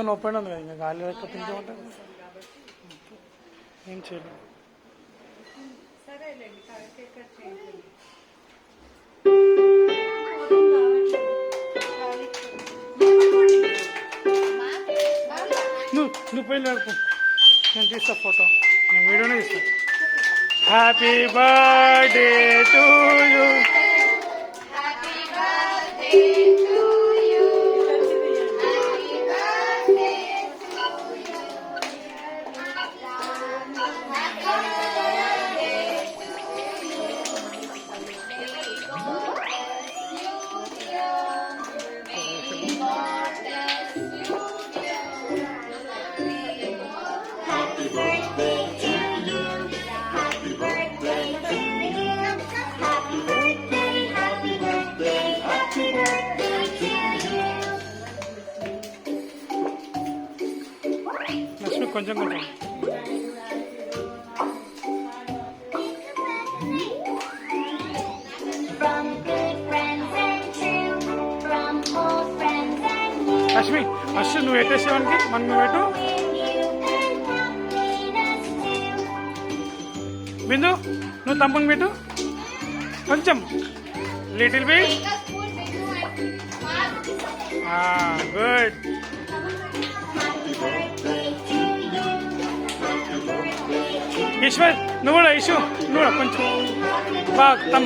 మొత్తం ఓపెన్ ఉంది కదా, ఇంకా గాలి లేకపోతే ఇంకేముంటుంది. ఏం చేయలేదు. నువ్వు పోయి నడుపు, నేను తీస్తా ఫోటో, నేను వీడియోనే తీస్తాను. Happy birthday to you. కొంచెం కొంచెం లక్ష్మి, ఫస్ట్ నువ్వు ఎట్టేసేవానికి మనం నువ్వు పెట్టు. బిందు, నువ్వు తమ్ముని పెట్టు కొంచెం, లిటిల్ బిట్. గుడ్. ఈశ్వర్ నువ్వు కూడా, ఇషు నువ్వు కూడా కొంచెం బాగా